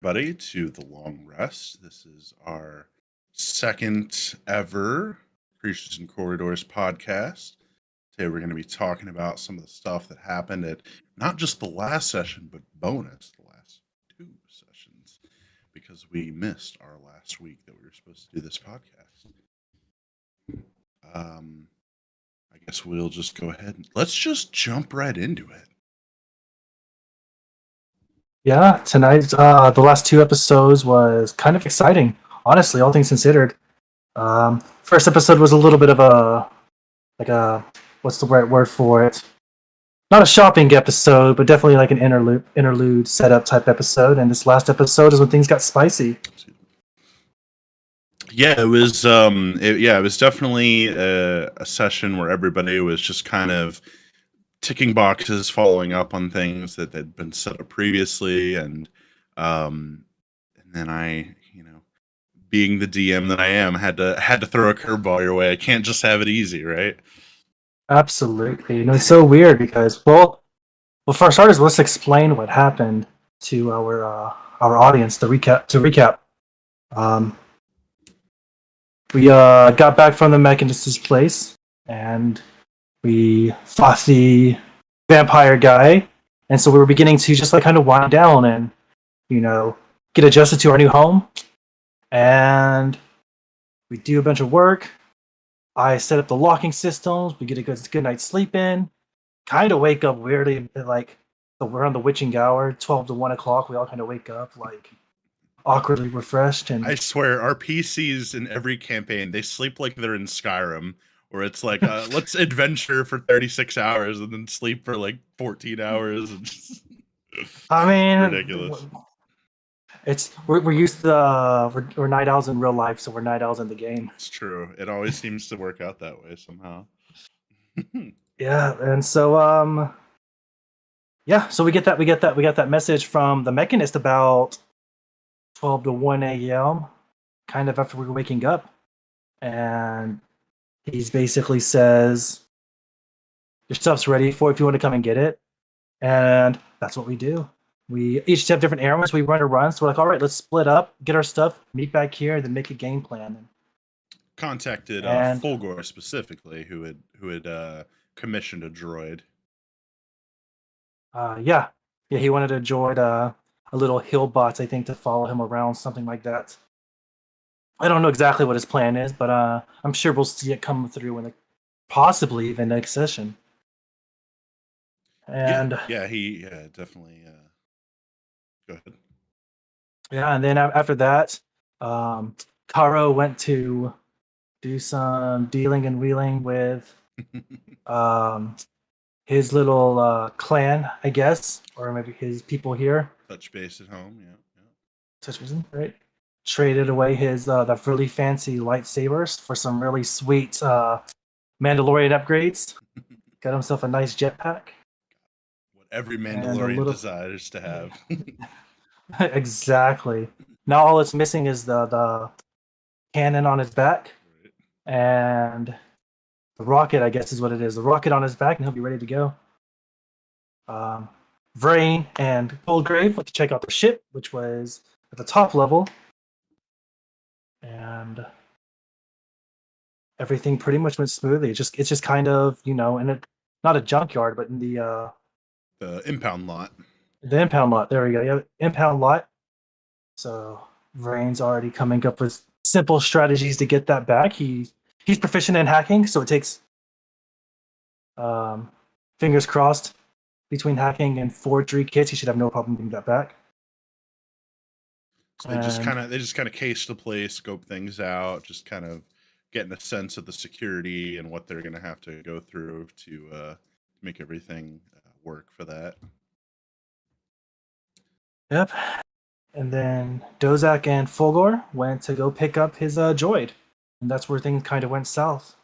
Everybody, to the long rest. This is our second ever Creatures and Corridors podcast. Today we're going to be talking about some of the stuff that happened at not just the last session, but bonus the last two sessions, because we missed our last week that we were supposed to do this podcast. Um, I guess we'll just go ahead and let's just jump right into it. Yeah, tonight, the last two episodes was kind of exciting, honestly, all things considered. First episode was a little bit of what's the right word for it? Not a shopping episode, but definitely like an interlude setup type episode. And this last episode is when things got spicy. Yeah, it was. It was definitely a session where everybody was just kind of ticking boxes, following up on things that had been set up previously, and then being the DM that I am, had to throw a curveball your way. I can't just have it easy, right? Absolutely. It's so weird because, well, for starters, let's explain what happened to our audience. To recap, um, we got back from the Mechanist's place, and we fought the vampire guy, and so we were beginning to just like kind of wind down and get adjusted to our new home, and we do a bunch of work. I set up the locking systems. We get a good night's sleep in. Kind of wake up weirdly like around the witching hour, 12 to 1 o'clock. We all kind of wake up like awkwardly refreshed and I swear, our PCs in every campaign, they sleep like they're in Skyrim, where it's like, let's adventure for 36 hours and then sleep for like 14 hours. And just I mean, ridiculous. we're used to we're night owls in real life, so we're night owls in the game. It's true. It always seems to work out that way somehow. Yeah, and so so we got that message from the Mechanist about 12 to 1 a.m. kind of after we were waking up, and he's basically says your stuff's ready for if you want to come and get it, and that's what we do. We each have different errands. We run a run, so we're like, all right, let's split up, get our stuff, meet back here, and then make a game plan. Contacted And Fulgor specifically, who had commissioned a droid. yeah, he wanted a droid, a little hill bot, I think, to follow him around, something like that. I don't know exactly what his plan is, but I'm sure we'll see it come through in possibly even next session. And He definitely. Go ahead. yeah, and then after that, Karo went to do some dealing and wheeling with um, his little clan, I guess, or maybe his people here. Touch base at home, yeah. Touch reason, right? Traded away his the really fancy lightsabers for some really sweet Mandalorian upgrades. Got himself a nice jetpack. What every And Mandalorian desires to have. Exactly. Now all it's missing is the cannon on his back, Right. and the rocket, I guess, is what it is. The rocket on his back, and he'll be ready to go. Vrain and Goldgrave went to check out the ship, which was at the top level, and everything pretty much went smoothly. It's just kind of in a not a junkyard, but in the impound lot. The impound lot. There we go. Yeah, impound lot. So Vrain's already coming up with simple strategies to get that back. He's proficient in hacking, so it takes fingers crossed between hacking and forgery kits. He should have no problem getting that back. So they just kind of case the place, scope things out, just kind of getting a sense of the security and what they're going to have to go through to make everything work for that. Yep. And then Dozak and Fulgor went to go pick up his droid, and that's where things kind of went south.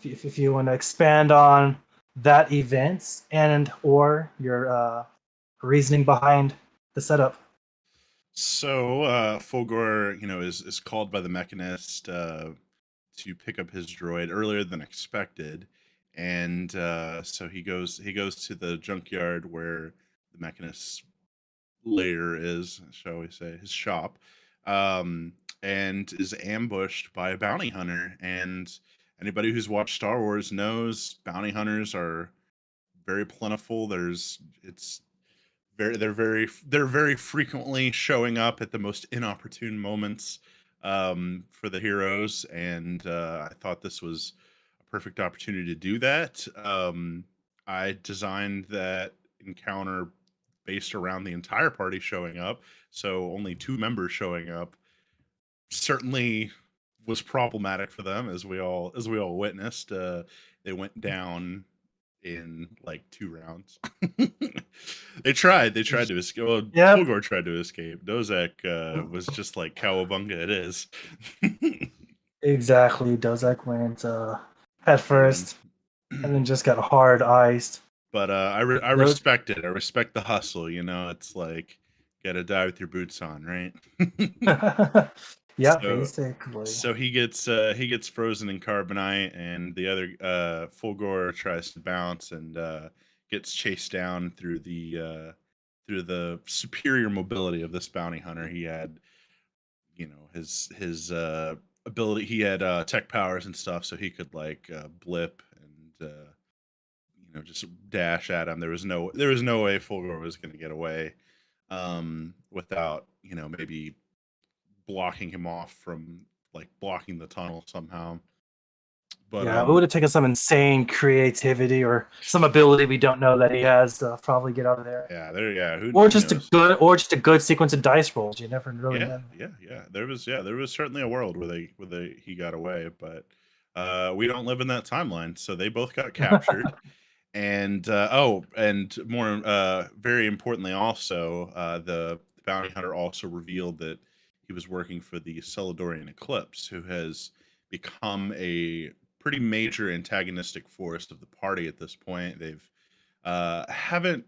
if you want to expand on that event and or your reasoning behind the setup. So Fulgor, is called by the Mechanist to pick up his droid earlier than expected, and so he goes to the junkyard where the Mechanist lair is, shall we say, his shop, um, and is ambushed by a bounty hunter. And anybody who's watched Star Wars knows bounty hunters are very plentiful. They're very frequently showing up at the most inopportune moments for the heroes, and I thought this was a perfect opportunity to do that. I designed that encounter based around the entire party showing up, so only two members showing up certainly was problematic for them, as we all witnessed. They went down in like 2 rounds. They tried to escape. Well, Yep, Fulgore tried to escape. Dozek was just like cowabunga it is. exactly. Dozak went head Man. first, and then just got hard iced. But I Those, respect it. I respect the hustle, you know. It's like gotta die with your boots on, right? yeah, So basically. he gets frozen in carbonite, and the other Fulgore tries to bounce and gets chased down through the superior mobility of this bounty hunter. He had, you know, his ability. He had tech powers and stuff, so he could like blip and you know, just dash at him. There was no way Fulgore was going to get away without, you know, maybe blocking him off from like blocking the tunnel somehow. But Yeah, it would have taken some insane creativity or some ability we don't know that he has to probably get out of there. yeah, there, yeah, who knows? Or just a good sequence of dice rolls. You never really Yeah, know. yeah, there was certainly a world where he got away, but we don't live in that timeline, so they both got captured. And and more very importantly, also the bounty hunter also revealed that he was working for the Celadorian Eclipse, who has become a pretty major antagonistic force of the party at this point. They've haven't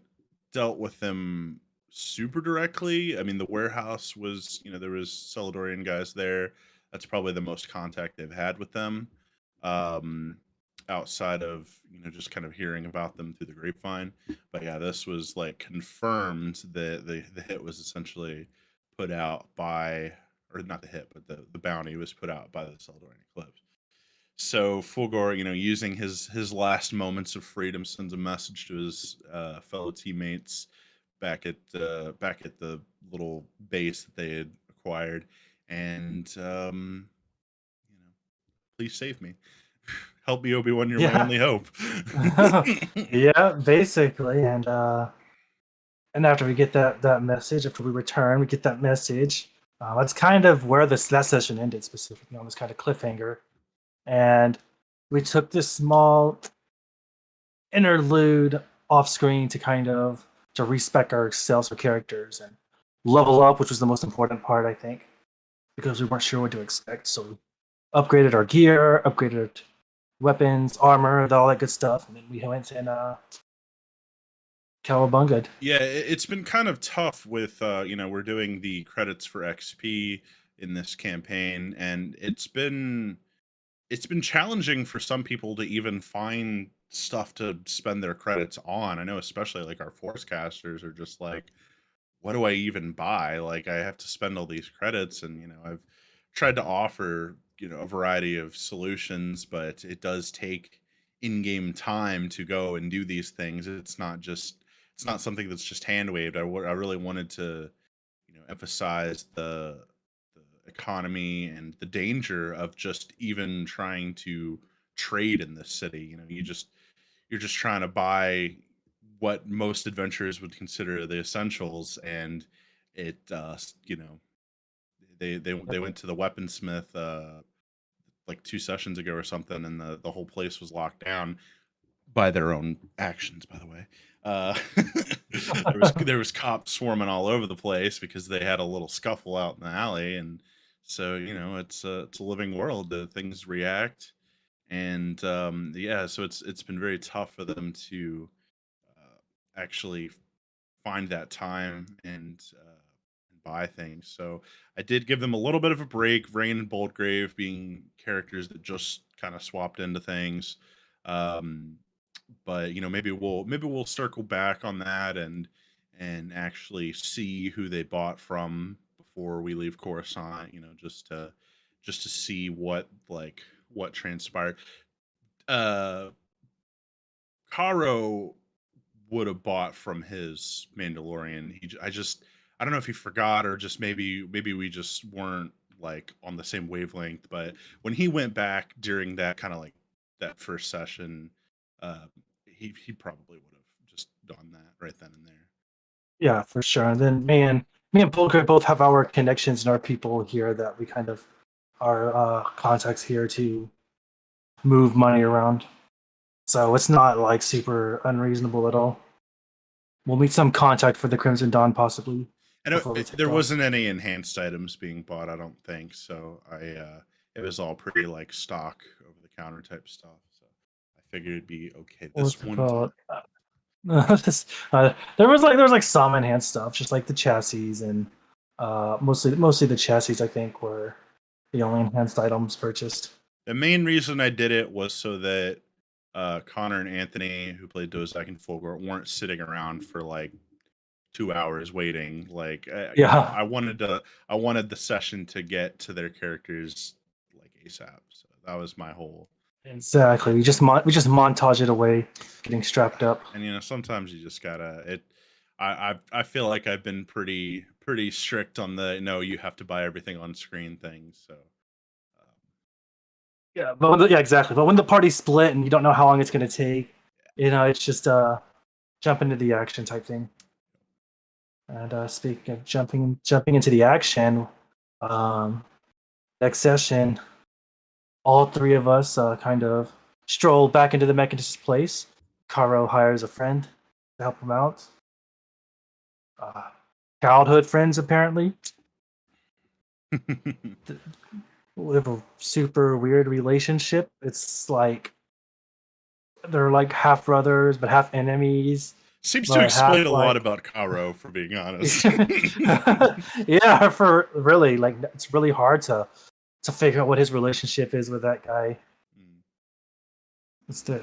dealt with them super directly. I mean, the warehouse was, you know, there was Celadorian guys there. That's probably the most contact they've had with them. Um, outside of, you know, just kind of hearing about them through the grapevine. But yeah, this was like confirmed that the hit was essentially put out by, or not the hit, but the bounty was put out by the Celadorian Eclipse. So Fulgore, you know, using his last moments of freedom, sends a message to his fellow teammates back at the little base that they had acquired, and you know, please save me, help me, Obi Wan, you're my Yeah, only hope. yeah, basically. And after we get that message, after we return, we get that message. That's kind of where this last session ended, specifically on this kind of cliffhanger. And we took this small interlude off screen to kind of to respec ourselves or characters and level up, which was the most important part, I think, because we weren't sure what to expect. So we upgraded our gear, upgraded weapons, armor, and all that good stuff, and then we went and cowabungad. Yeah, it's been kind of tough with you know, we're doing the credits for XP in this campaign, and it's been challenging for some people to even find stuff to spend their credits on. I know especially like our force casters are just like, what do I even buy? Like I have to spend all these credits, and you know, I've tried to offer, you know, a variety of solutions, but it does take in-game time to go and do these things. It's not something that's just hand waved. I really wanted to, you know, emphasize the economy and the danger of just even trying to trade in this city. You know, you're just trying to buy what most adventurers would consider the essentials, and it you know, they went to the weaponsmith like 2 sessions ago or something, and the whole place was locked down by their own actions, by the way. uh there was cops swarming all over the place because they had a little scuffle out in the alley. And so, you know, it's a living world, things react. And yeah, so it's been very tough for them to actually find that time and buy things. So I did give them a little bit of a break. Rain and Boldgrave being characters that just kind of swapped into things. Um, but you know, maybe we'll circle back on that and actually see who they bought from before we leave Coruscant. Just to see what transpired. Uh, Caro would have bought from his Mandalorian. I don't know if he forgot or just maybe we just weren't like on the same wavelength. But when he went back during that kind of like that first session, uh, he probably would have just done that right then and there. Yeah, for sure. And then me and Polka both have our connections and our people here that we kind of our contacts here to move money around. So it's not like super unreasonable at all. We'll meet some contact for the Crimson Dawn possibly I know before we take there off. wasn't any enhanced items being bought, I don't think. So it was all pretty like stock over the counter type stuff. So I figured it'd be okay this What's it one time. called? There was like some enhanced stuff, just like the chassis and mostly the chassis. I think were the only enhanced items purchased. The main reason I did it was so that Connor and Anthony, who played Dozak and Fulgor, weren't sitting around for like 2 hours waiting. Like Yeah, I wanted the session to get to their characters like ASAP. So that was my whole. exactly. We just montage it away, getting strapped up. And sometimes you just gotta it. I feel like I've been pretty strict on the no, you have to buy everything on screen thing. So Yeah, but yeah, exactly. But when the party's split and you don't know how long it's gonna take, it's just jump into the action type thing. And speaking of jumping into the action, um, next session, all three of us kind of stroll back into the Mechanist's place. Caro hires a friend to help him out. Uh, Childhood friends, apparently. We have a super weird relationship. It's like they're like half brothers, but half enemies. seems to But explain half a lot like about Caro, for being honest. yeah, for really like it's really hard to figure out what his relationship is with that guy.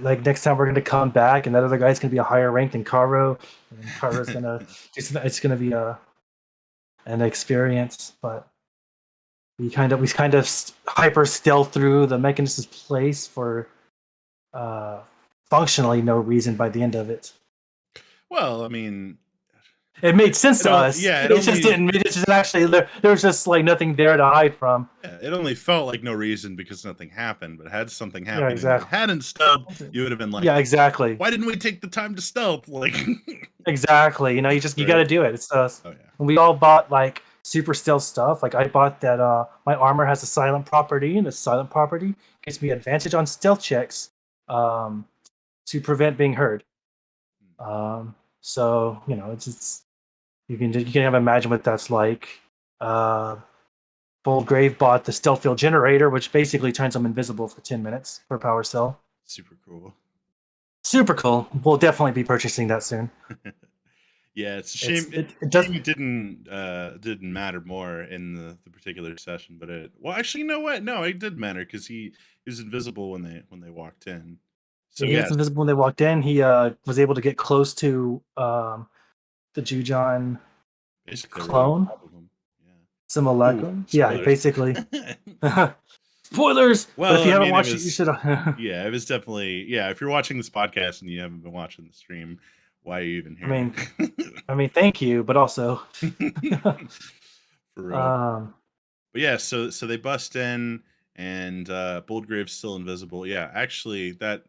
Like next time we're gonna come back, and that other guy's gonna be a higher rank than Caro, and Caro's gonna it's gonna be an experience. But we kind of hyper stealth through the Mechanist's place for uh, functionally no reason by the end of it. Well, I mean, It made sense to us. yeah, It just didn't. It just actually there was just like nothing there to hide from. yeah, it only felt like no reason because nothing happened. But had something Yeah, happened and exactly. you hadn't stealth, you would have been like, Yeah, exactly. why didn't we take the time to stealth? Like, Exactly. You right. got to do it. It's us. Oh yeah. We all bought like super stealth stuff. Like I bought that. My armor has a silent property, and the silent property gives me advantage on stealth checks, to prevent being heard. So it's you can have imagine what that's like. Boldgrave bought the stealth field generator, which basically turns him invisible for 10 minutes per power cell. Super cool. Super cool. We'll definitely be purchasing that soon. Yeah, it's a shame. It does. It didn't matter more in the particular session, but actually, you know what? No, it did matter because he was invisible when they walked in. So He was invisible when they walked in. He was able to get close to the Jujon basically clone. Simulacrum. Yeah, basically. Spoilers. Well, but if you haven't watched it, you should. Yeah, it was definitely. Yeah, if you're watching this podcast and you haven't been watching the stream, why are you even here? I mean, thank you, but also. For real. But yeah, so they bust in and Boldgrave's still invisible. Yeah, actually, that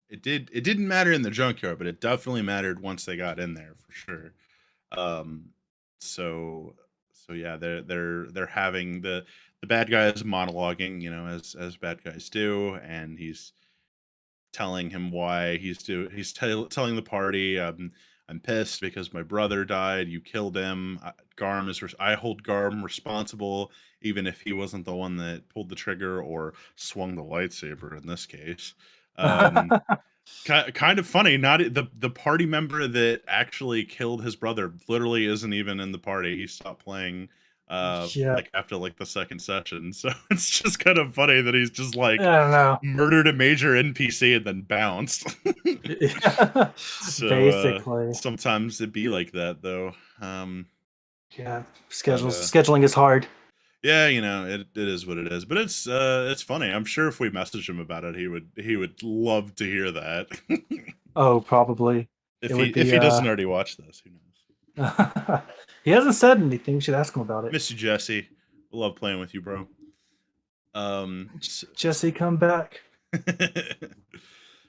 it didn't matter in the junkyard, but it definitely mattered once they got in there for sure. So yeah, they're having the bad guys monologuing, as bad guys do, and he's telling him why telling the party, I'm pissed because my brother died. You killed him. I hold Garm responsible, even if he wasn't the one that pulled the trigger or swung the lightsaber in this case. Kind of funny. Not the party member that actually killed his brother literally isn't even in the party. He stopped playing Yeah, like after like the second session. So it's just kind of funny that he's just I like don't know. murdered a major NPC and then bounced. So Basically, sometimes it be like that though. Um, yeah. but Scheduling is hard. yeah, it is what it is. But it's funny. I'm sure if we messaged him about it, he would love to hear that. Oh, probably it if he would if be. he doesn't already watch this, who knows? He hasn't said anything. We should ask him about it. Miss you, Jesse. Love playing with you, bro. S- Jesse, come back.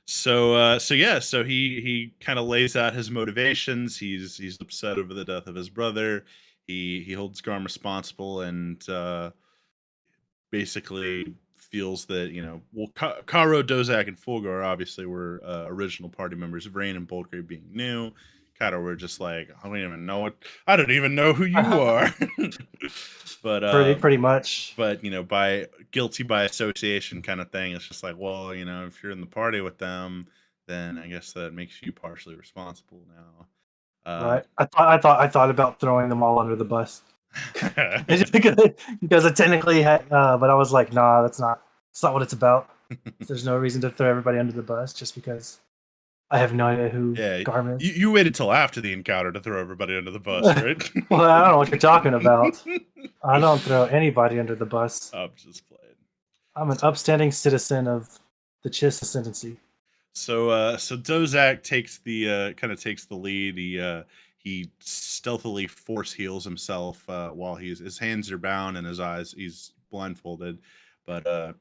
so yeah, so he kind of lays out his motivations. He's upset over the death of his brother. He holds Garm responsible and basically feels that well, Karo, Dozak, and Fulgur obviously were original party members. Rain and Boltgrave being new. Karo were just like, I don't even know who you are. but Pretty much. but by guilty by association kind of thing, it's just like, well, if you're in the party with them, then I guess that makes you partially responsible now. Right. I thought about throwing them all under the bus. Because it technically had, but I was like, nah, that's not what it's about. There's no reason to throw everybody under the bus just because I have no idea who Yeah, Garm is. you waited till after the encounter to throw everybody under the bus, right? Well, I don't know what you're talking about. I don't throw anybody under the bus. I'm just playing. I'm an upstanding citizen of the Chiss ascendancy. So Dozak kind of takes the lead. He stealthily force heals himself while his hands are bound and his eyes he's blindfolded. But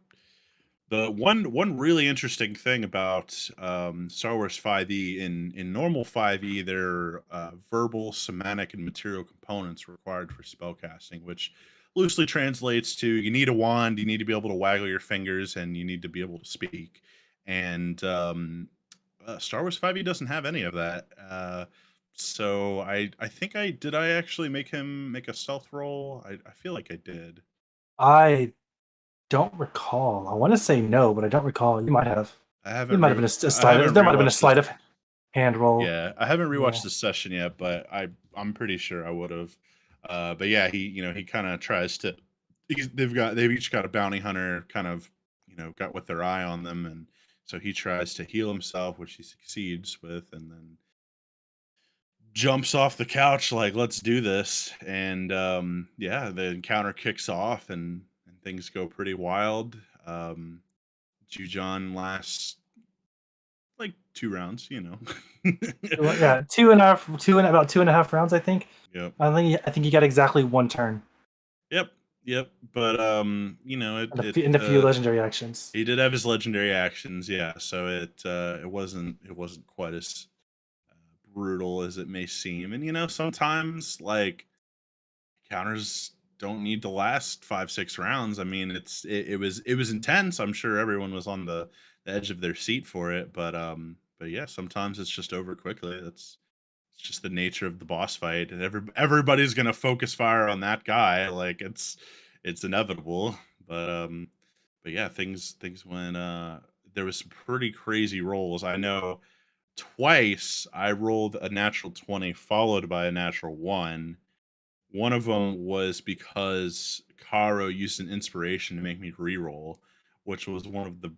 the one really interesting thing about Star Wars 5e in normal 5e, there are verbal, somatic, and material components required for spellcasting, which loosely translates to you need a wand, you need to be able to waggle your fingers, and you need to be able to speak. And Star Wars 5e doesn't have any of that. So I think I actually make him make a stealth roll? I feel like I did. I don't recall. I want to say no, but I don't recall. You might have. I It haven't might have been a I slight. haven't There might have been a rewatched this. sleight of hand roll. Yeah, I haven't Yeah. rewatched this session yet, but I'm pretty sure I would have. But yeah, he kind of tries to. They've each got a bounty hunter kind of got with their eye on them, and so he tries to heal himself, which he succeeds with, and then jumps off the couch like let's do this. And yeah, the encounter kicks off, and things go pretty wild. Jujon lasts like 2 rounds. Yeah, two and a half, about 2.5 rounds, I think. Yep. I think he got exactly one turn Yep. Yep. But and a few legendary actions. he did have his legendary actions, yeah. So it wasn't quite as brutal as it may seem. And sometimes like counters don't need to last 5-6 rounds. I mean, it was intense. I'm sure everyone was on the edge of their seat for it, but yeah, sometimes it's just over quickly. It's just the nature of the boss fight, and everybody's gonna focus fire on that guy. Like it's inevitable. But yeah, things went. There was some pretty crazy rolls. I know twice I rolled a natural 20 followed by a natural one. One of them was because Karo used an inspiration to make me re-roll, which was one of the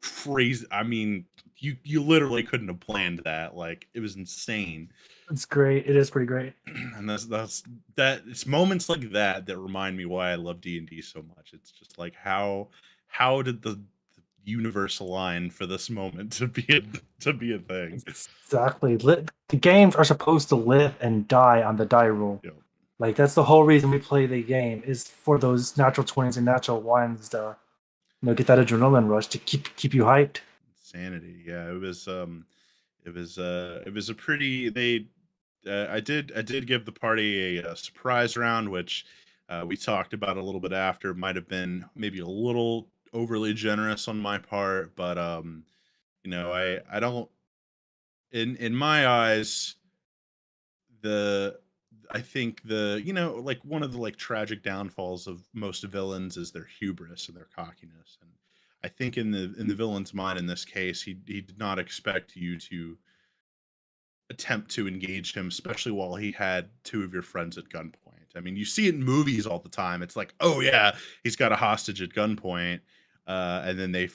crazy. I mean, you literally couldn't have planned that. Like it was insane. It's great. It is pretty great. And it's moments like that remind me why I love D&D so much. It's just like how did the universe align for this moment to be a thing. Exactly. The games are supposed to live and die on the die roll. Yep. Like that's the whole reason we play the game is for those natural 20s and natural ones to get that adrenaline rush to keep you hyped. Insanity. Yeah, it was a pretty they I did give the party a surprise round, which we talked about a little bit after. Might have been maybe a little overly generous on my part, but I don't, in my eyes, the I think like one of the like tragic downfalls of most villains is their hubris and their cockiness. And I think in the villain's mind in this case, he did not expect you to attempt to engage him, especially while he had two of your friends at gunpoint. I mean, you see it in movies all the time. It's like, oh yeah, he's got a hostage at gunpoint, and then they,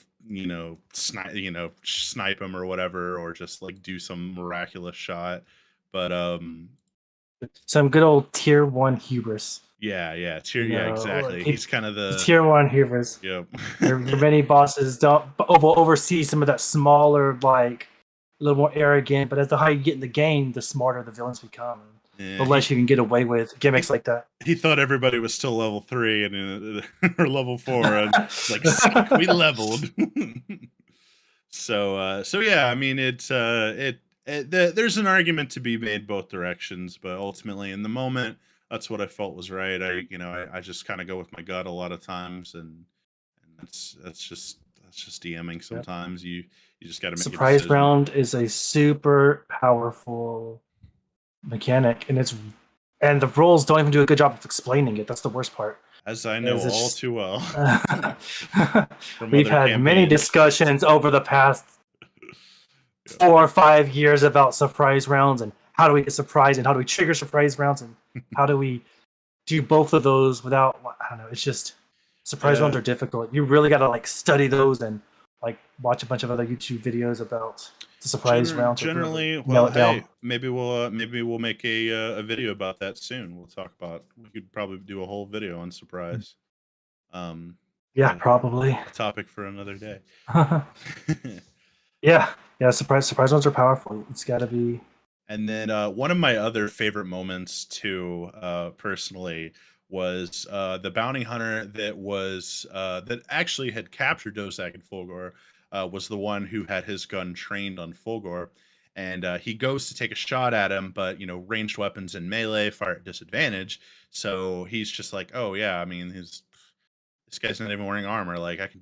snipe him or whatever, or just like do some miraculous shot. But Some good old tier 1 hubris. yeah, You yeah, know, exactly. He's kind of the the tier 1 hubris. yep. Your many bosses will oversee some of that smaller, like a little more arrogant. But as the higher you get in the game, the smarter the villains become, Yeah, the less you can get away with gimmicks like that. he thought everybody was still level 3 and or level 4, and it's like, suck, we leveled. So yeah, I mean, there's an argument to be made both directions, but ultimately in the moment, that's what I felt was right. I just kind of go with my gut a lot of times, and that's just DMing Yep. sometimes. You just got to make a Surprise decision. round is a super powerful mechanic, and the rules don't even do a good job of explaining it. That's the worst part. As I know all too well. We've had many discussions over the past 4 or 5 years about surprise rounds and how do we get surprised and how do we trigger surprise rounds and how do we do both of those without, I don't know, it's just surprise rounds are difficult. You really got to like study those and like watch a bunch of other YouTube videos about the surprise rounds. Generally, well, hey, maybe we'll make a video about that soon. We could probably do a whole video on surprise. Yeah, probably a topic for another day. Yeah, surprise rounds are powerful. It's got to be. And then one of my other favorite moments too, personally, was the bounty hunter that actually had captured Dozak and Fulgor, was the one who had his gun trained on Fulgor, and he goes to take a shot at him, but ranged weapons and melee fire at disadvantage. So he's just like, oh yeah, I mean, this guy's not even wearing armor. Like I can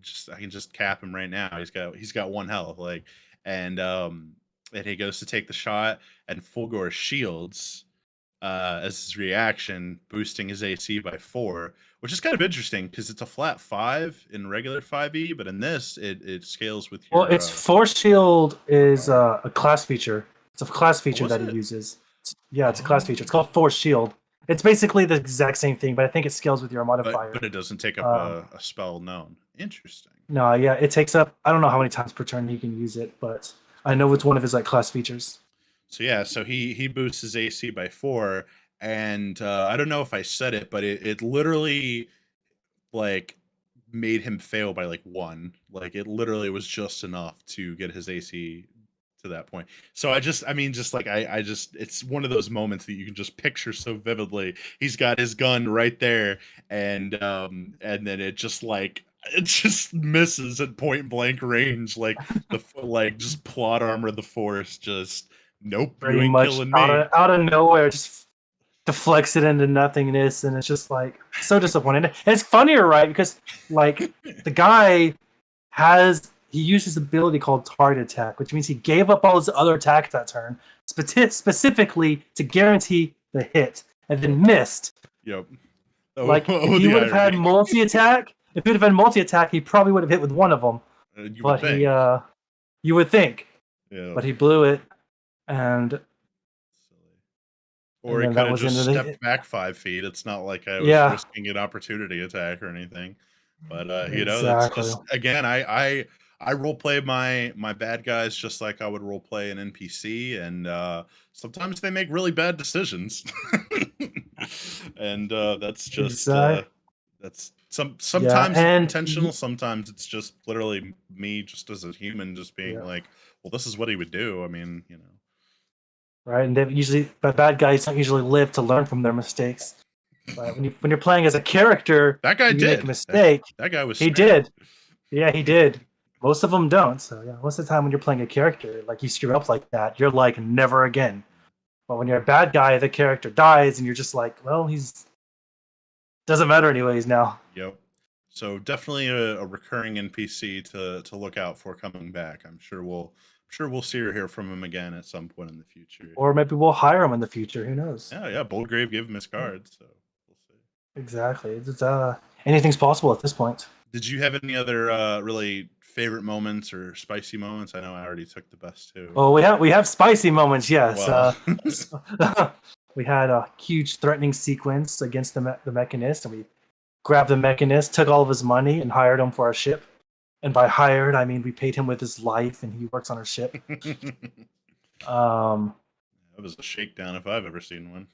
just cap him right now. He's got 1 health. Like, and he goes to take the shot, and Fulgor shields as his reaction, boosting his AC by 4, which is kind of interesting because it's a flat 5 in regular 5e, but in this it scales with your. Well, it's Force Shield is a class feature. It's a class feature that he uses. It's a class feature. It's called Force Shield. It's basically the exact same thing, but I think it scales with your modifier. But it doesn't take up a spell known. Interesting. No, yeah, it takes up. I don't know how many times per turn he can use it, but I know it's one of his like class features. So yeah, so he boosts his AC by 4, and I don't know if I said it, but it literally like made him fail by like 1. Like it literally was just enough to get his AC to that point. So I just it's one of those moments that you can just picture so vividly. He's got his gun right there, and then it just misses at point blank range, like just plot armor the Force, just nope, pretty you ain't much killing me. Out of nowhere, just deflects it into nothingness, and it's just like so disappointing. And it's funnier, right? Because like the guy he used his ability called target attack, which means he gave up all his other attacks that turn, specifically to guarantee the hit, and then missed. Yep. If he would have had multi-attack, he probably would have hit with one of them. You would think. Yeah. But he blew it, and. Or he could have just stepped back 5 feet. It's not like I was risking an opportunity attack or anything. But that's just, again, I role play my bad guys just like I would role play an NPC, and sometimes they make really bad decisions. And that's just that's sometimes intentional, sometimes it's just literally me just as a human just being like, well, this is what he would do. I mean, right, and but bad guys don't usually live to learn from their mistakes. But when you're playing as a character, that guy did make a mistake. That guy was. He did. Yeah, he did. Most of them don't. So yeah, most of the time when you're playing a character, like you screw up like that, you're like never again. But when you're a bad guy, the character dies, and you're just like, well, doesn't matter anyways now. Yep. So definitely a recurring NPC to look out for coming back. I'm sure we'll see or hear from him again at some point in the future. Or maybe we'll hire him in the future. Who knows? Yeah. Boldgrave gave him his card, so we'll see. Exactly. It's anything's possible at this point. Did you have any other really favorite moments or spicy moments? I know I already took the best too. Well, we have spicy moments, yes. Wow. We had a huge threatening sequence against the Mechanist, and we grabbed the Mechanist, took all of his money, and hired him for our ship. And by hired, I mean we paid him with his life, and he works on our ship. Um, That was a shakedown if I've ever seen one.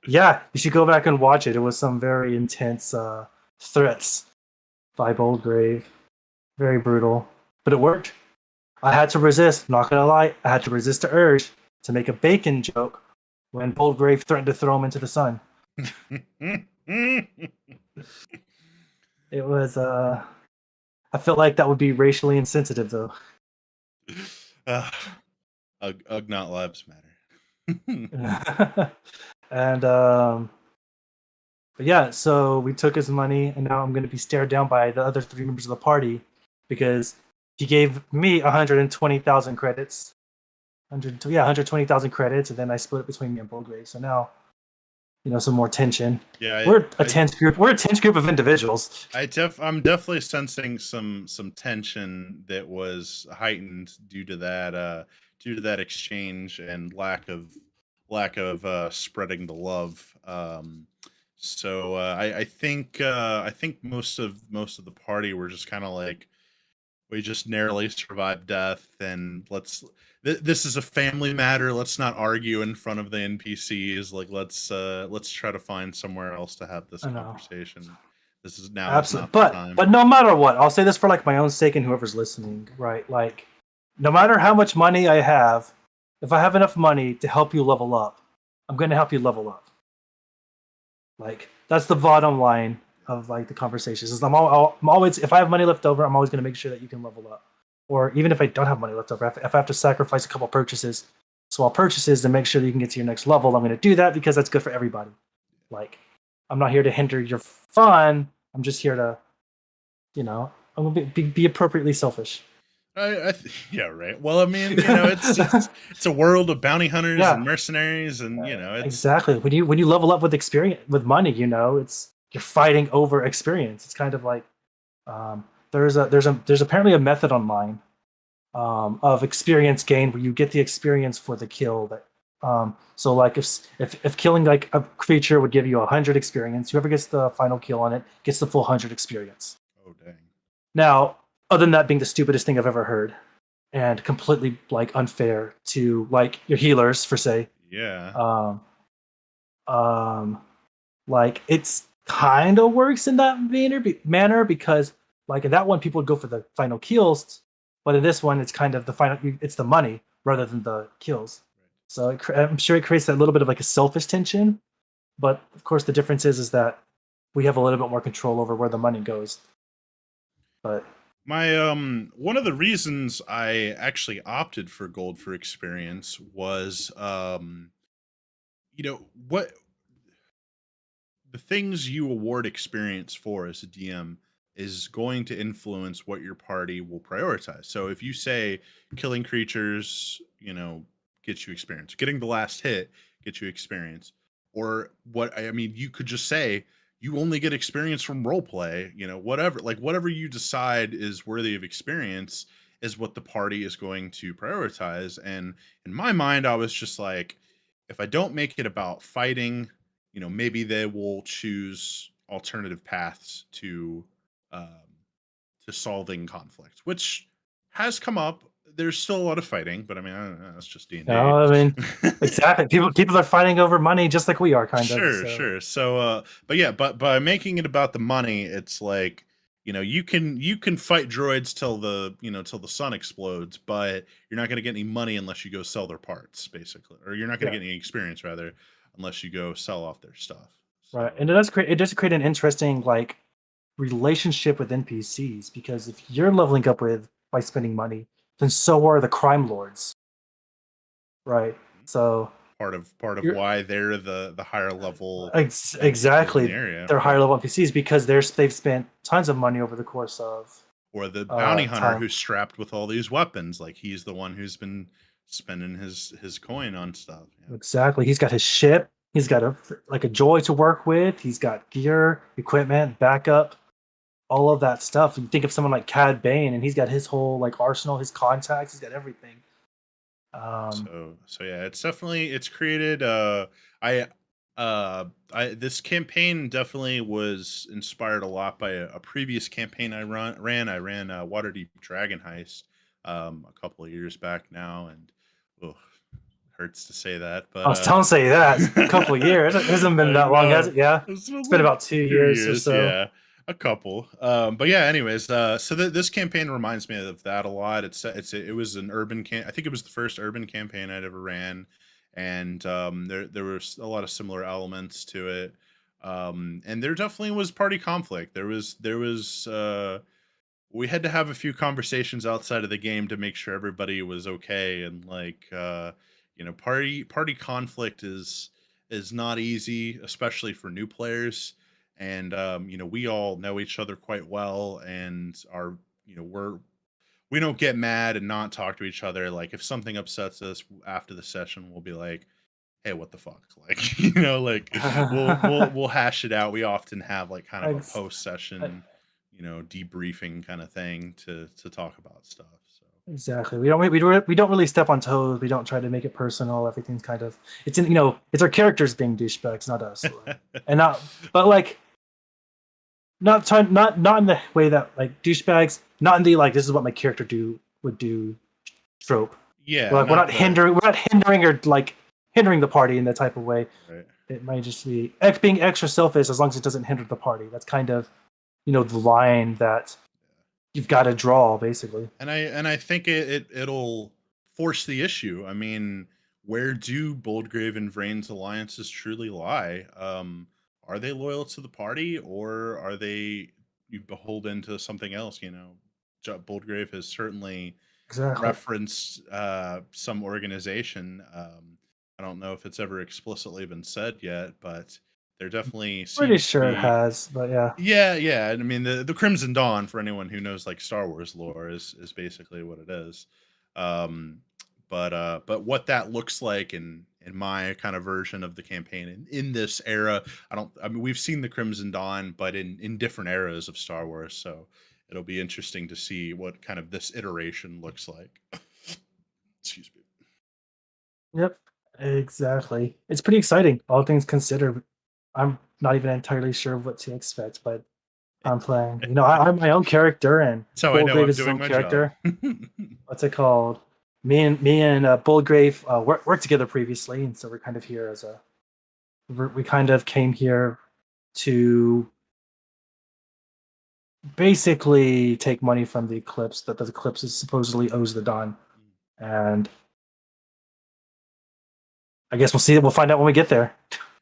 yeah, you should go back and watch it. It was some very intense threats by Boldgrave. Very brutal, but it worked. I had to resist. Not gonna lie, I had to resist the urge to make a bacon joke when Boldgrave threatened to throw him into the sun. It was I felt like that would be racially insensitive though. Ugnaught lives matter. And but yeah, so we took his money, and now I'm going to be stared down by the other three members of the party because he gave me 120,000 credits. 120,000 credits, and then I split it between me and Boldgrave. So now, some more tension. Yeah, we're a tense group. We're a tense group of individuals. I'm definitely sensing some tension that was heightened due to that exchange and lack of spreading the love. So I think most of the party were just kind of like, we just narrowly survived death, and this is a family matter. Let's not argue in front of the NPCs. Like, let's try to find somewhere else to have this conversation. This is now absolutely, not the time. But no matter what, I'll say this for like my own sake and whoever's listening, right? Like, no matter how much money I have, if I have enough money to help you level up, I'm going to help you level up. Like, that's the bottom line of like the conversations. Is I'm always, if I have money left over, I'm always going to make sure that you can level up. Or even if I don't have money left over, if I have to sacrifice a couple purchases, small purchases to make sure that you can get to your next level, I'm going to do that because that's good for everybody. Like, I'm not here to hinder your fun. I'm just here to, I'm going to be appropriately selfish. Yeah, right. Well, I mean, it's a world of bounty hunters and mercenaries, and it's exactly when you level up with experience, with money, it's you're fighting over experience. It's kind of like there's apparently a method online of experience gain where you get the experience for the kill. That so like if killing like a creature would give you 100 experience, whoever gets the final kill on it gets the full 100 experience. Oh dang! Now, other than that being the stupidest thing I've ever heard, and completely like unfair to like your healers for say, yeah, like it's kind of works in that manner because like in that one people would go for the final kills, but in this one it's kind of it's the money rather than the kills. So I'm sure it creates that little bit of like a selfish tension, but of course the difference is that we have a little bit more control over where the money goes. But my one of the reasons I actually opted for gold for experience was what the things you award experience for as a DM is going to influence what your party will prioritize. So if you say killing creatures, gets you experience, getting the last hit gets you experience, or what I mean, you could just say you only get experience from role play, whatever you decide is worthy of experience is what the party is going to prioritize. And in my mind, I was just like, if I don't make it about fighting, maybe they will choose alternative paths um, to solving conflict, which has come up. There's still a lot of fighting, but I mean, I don't know, that's just D&D. No, I mean, exactly. People are fighting over money just like we are, kind of. Sure. So, but by making it about the money, it's like, you can fight droids till the sun explodes, but you're not going to get any money unless you go sell their parts, basically, or you're not going to get any experience rather unless you go sell off their stuff. So. Right, and it does create an interesting like relationship with NPCs because if you're leveling up by spending money, then so are the crime lords. Right. So part of why they're the higher level exactly the area. They're higher level NPCs because they've spent tons of money over the course of or the bounty hunter who's strapped with all these weapons, like he's the one who's been spending his coin on stuff. Exactly. He's got his ship, he's got a joy to work with, he's got gear, equipment, backup, all of that stuff. You think of someone like Cad Bane and he's got his whole like arsenal, his contacts, he's got everything. So yeah, it's definitely it's created I I this campaign definitely was inspired a lot by a previous campaign I ran Waterdeep Dragon Heist a couple of years back now, and oh, hurts to say that, but Don't say that. It's a couple of years. It hasn't been I that long, has know it? Yeah. it was It's been like about 2 2 years or years, so. yeah, a couple. But yeah, anyways, so this campaign reminds me of that a lot. It was an I think it was the first urban campaign I'd ever ran, and there was a lot of similar elements to it. And there definitely was party conflict. There was we had to have a few conversations outside of the game to make sure everybody was okay, and like party conflict is not easy, especially for new players. And we all know each other quite well, and are we don't get mad and not talk to each other. Like if something upsets us after the session, we'll be like, hey, what the fuck? Like, like we'll hash it out. We often have like kind of a Ex- post session, debriefing kind of thing to talk about stuff. So exactly. We don't really step on toes. We don't try to make it personal. Everything's kind of it's our characters being douchebags, not us. And not but like not in the way that like douchebags, not in the like this is what my character would do trope. yeah, Like not the we're not hindering or like hindering the party in that type of way. right. It might just be being extra selfish as long as it doesn't hinder the party. That's kind of the line that you've got to draw basically. And I think it'll force the issue. I mean, where do Boldgrave and Vrain's alliances truly lie? Are they loyal to the party, or are they beholden to something else? Boldgrave has certainly Exactly. referenced some organization. I don't know if it's ever explicitly been said yet, but there definitely Pretty seems to sure it be. has, but yeah. Yeah, yeah. And I mean, the Crimson Dawn, for anyone who knows like Star Wars lore, is basically what it is. Um, but what that looks like in my kind of version of the campaign in this era, I mean, we've seen the Crimson Dawn, but in different eras of Star Wars, so it'll be interesting to see what kind of this iteration looks like. Excuse me. Yep. Exactly. It's pretty exciting, all things considered. I'm not even entirely sure what to expect, but I'm playing. I'm my own character, and That's how I know Boldgrave I'm is his doing own my job. character. What's it called? Me and Boldgrave worked together previously, and so we're kind of here as we kind of came here to basically take money from the Eclipse that the Eclipse is supposedly owes the Dawn, and I guess we'll find out when we get there.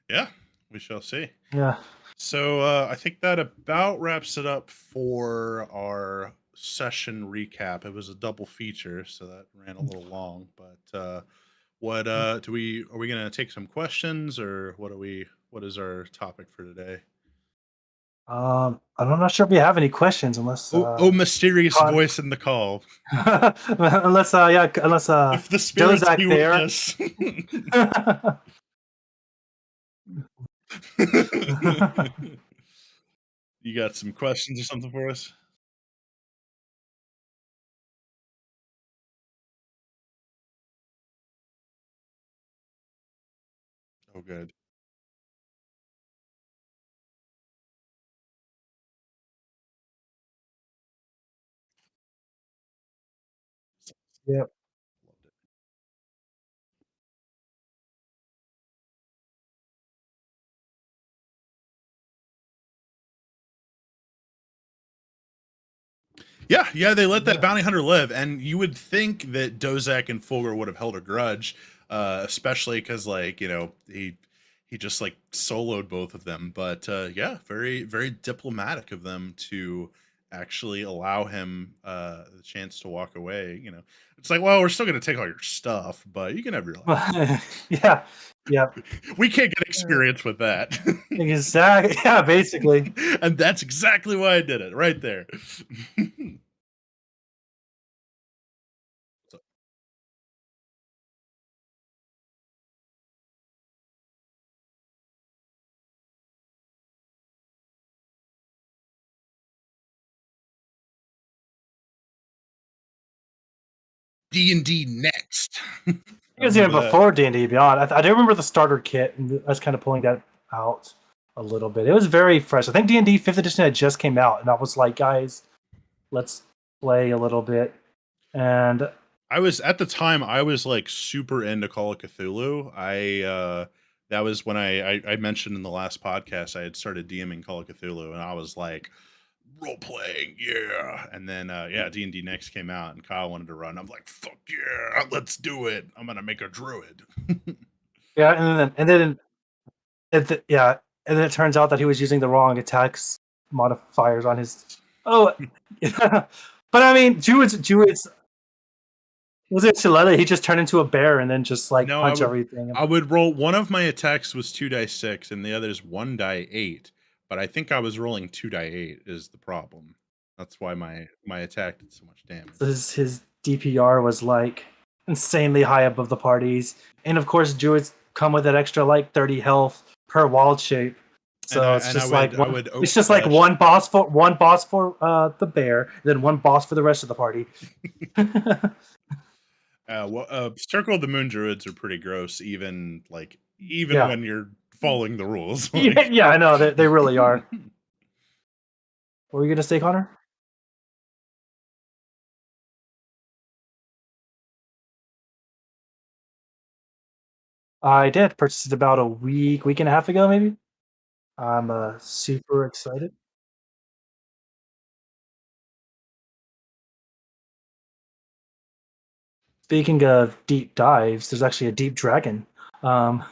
Yeah, we shall see. Yeah. So I think that about wraps it up for our session recap. It was a double feature, so that ran a little long. But what do we are we gonna take some questions, or what is our topic for today? I'm not sure if we have any questions unless Oh, mysterious Con- voice in the call. unless If the spirits Dozak be with there. us. You got some questions or something for us? Oh, good. Yep. Loved it. Yeah, yeah, they let that Yeah. bounty hunter live, and you would think that Dozak and Fulgur would have held a grudge, especially because he just like soloed both of them. But yeah, very very diplomatic of them to actually allow him the chance to walk away. It's like, well, we're still going to take all your stuff, but you can have your life. Yeah. Yep. We can't get experience with that. Exactly. Yeah. Basically. And that's exactly why I did it right there. So, D&D next. I It was even remember that. before D&D Beyond. I do remember the starter kit, and I was kind of pulling that out a little bit. It was very fresh. I think D&D 5th edition had just came out, and I was like, guys, let's play a little bit. And I was at the time I was like super into Call of Cthulhu. That was when I mentioned in the last podcast I had started DMing Call of Cthulhu, and I was like, role playing, yeah. And then yeah, D&D next came out, and Kyle wanted to run. I'm like, fuck yeah, let's do it. I'm gonna make a druid. yeah, yeah, and then it turns out that he was using the wrong attacks modifiers on his. Oh, yeah. But I mean, Druids was it Shillelagh? He just turned into a bear and then just like No, punch everything. I would roll one of my attacks was 2 die 6 and the other is 1 die 8. But I think I was rolling 2 die 8 is the problem. That's why my attack did so much damage. His DPR was like insanely high above the parties, and of course, Druids come with that extra like 30 health per wild shape. So it's just like it's just like one boss for the bear, then one boss for the rest of the party. Circle of the Moon Druids are pretty gross, even when you're following the rules. Like... yeah, I know they really are. What were you gonna say, Connor? I did purchase it about a week and a half ago, maybe. I'm super excited. Speaking of deep dives, there's actually a deep dragon. Um,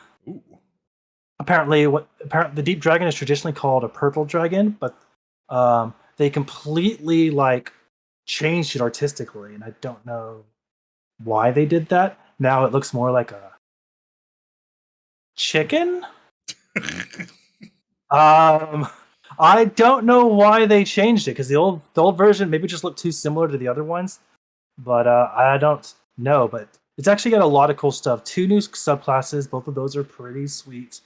apparently, the deep dragon is traditionally called a purple dragon, but they completely like changed it artistically, and I don't know why they did that. Now it looks more like a chicken. I don't know why they changed it because the old version maybe just looked too similar to the other ones, but I don't know. But it's actually got a lot of cool stuff. 2 new subclasses, both of those are pretty sweet.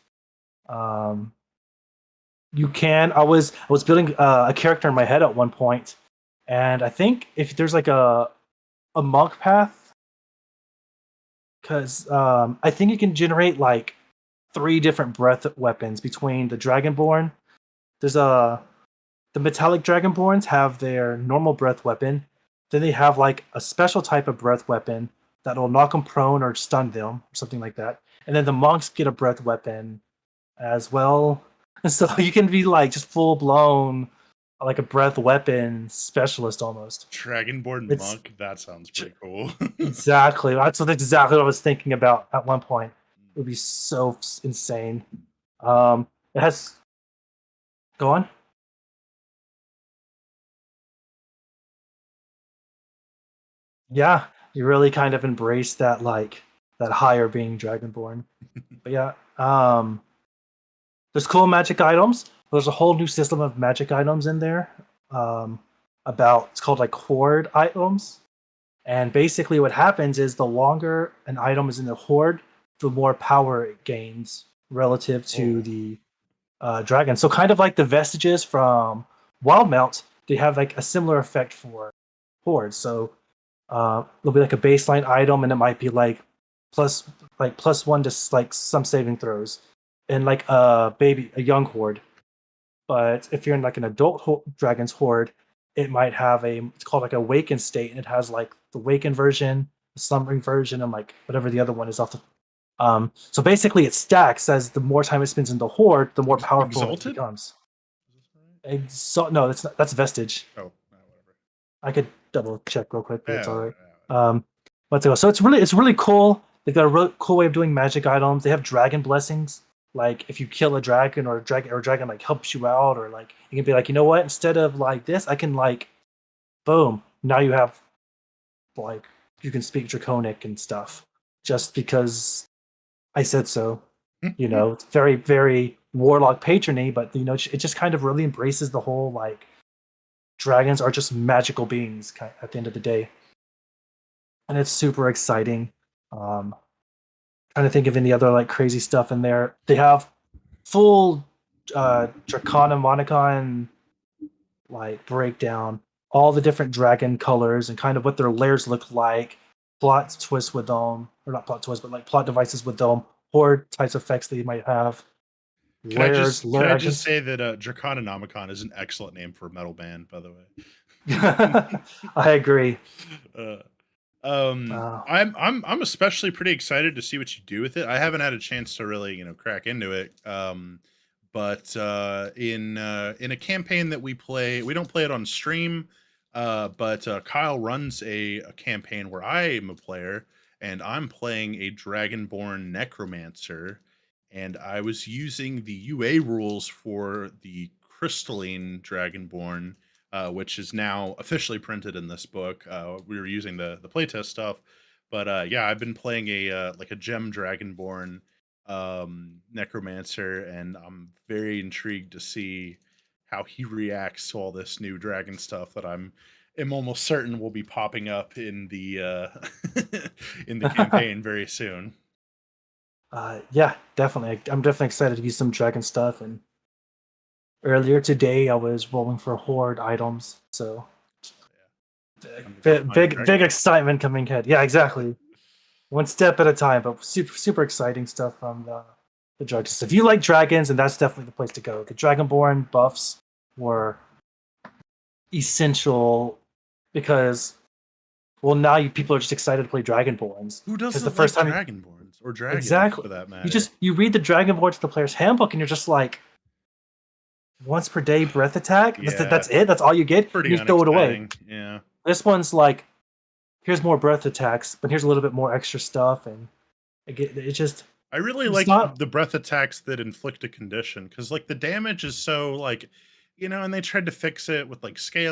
You can. I was building a character in my head at one point, and I think if there's like a monk path, because I think you can generate like 3 different breath weapons between the Dragonborn. There's the metallic Dragonborns have their normal breath weapon. Then they have like a special type of breath weapon that will knock them prone or stun them or something like that. And then the monks get a breath weapon as well. And so you can be like just full blown like a breath weapon specialist almost. Dragonborn monk, that sounds pretty cool. Exactly. That's exactly what I was thinking about at one point. It would be so insane. It has. Go on. Yeah, you really kind of embrace that like that higher being Dragonborn. But yeah, there's cool magic items. There's a whole new system of magic items in there. About it's called like horde items. And basically, what happens is the longer an item is in the horde, the more power it gains relative to the dragon. So kind of like the vestiges from Wildmount, they have like a similar effect for hordes. So it'll be like a baseline item, and it might be like +1 to like some saving throws, and like a young horde. But if you're in like an adult dragon's horde, it might have it's called like a awakened state, and it has like the awakened version, the slumbering version, and like whatever the other one is off the. So basically, it stacks as the more time it spends in the horde, the more powerful it becomes. No, that's vestige. Oh, whatever. I could double check real quick, but it's all right. Let's go. So it's really cool. They've got a really cool way of doing magic items. They have dragon blessings. Like if you kill a dragon or a dragon like helps you out, or like you can be like, you know what, instead of like this, I can like, boom, now you have like you can speak draconic and stuff just because I said so. You know, it's very, very warlock patrony, but you know, it just kind of really embraces the whole like dragons are just magical beings at the end of the day, and it's super exciting. Trying to think of any other like crazy stuff in there. They have full Draconomicon like breakdown, all the different dragon colors and kind of what their lairs look like. plot twists with or not plot twists, but like plot devices with horde types of effects that you might have. Can I Lares, just can lure I just actions. say that Dracononomicon is an excellent name for a metal band, by the way. I agree. uh, Uh, I'm especially pretty excited to see what you do with it. I haven't had a chance to really, crack into it. But in a campaign that we play, we don't play it on stream. But Kyle runs a campaign where I am a player, and I'm playing a Dragonborn Necromancer, and I was using the UA rules for the Crystalline Dragonborn, which is now officially printed in this book. We were using the playtest stuff, but yeah, I've been playing a gem Dragonborn Necromancer, and I'm very intrigued to see how he reacts to all this new dragon stuff that am almost certain will be popping up in the in the campaign very soon. yeah, definitely. I'm definitely excited to use some dragon stuff. And earlier today, I was rolling for horde items, so Yeah, time to go big, find big, dragon. big excitement coming ahead. Yeah, exactly. One step at a time, but super exciting stuff from the dragons. If you like dragons, and that's definitely the place to go. The Dragonborn buffs were essential because, well, now people are just excited to play Dragonborns Who because the doesn't like first time Dragonborns or dragons exactly for that you matter? read the Dragonborns to the player's handbook and you're just like, once per day breath attack. Yeah, That's it. That's all you get. And pretty you throw it away. unexciting. Yeah. This one's like, here's more breath attacks, but here's a little bit more extra stuff, and it just I really it's like not the breath attacks that inflict a condition, because like the damage is so like, and they tried to fix it with like scale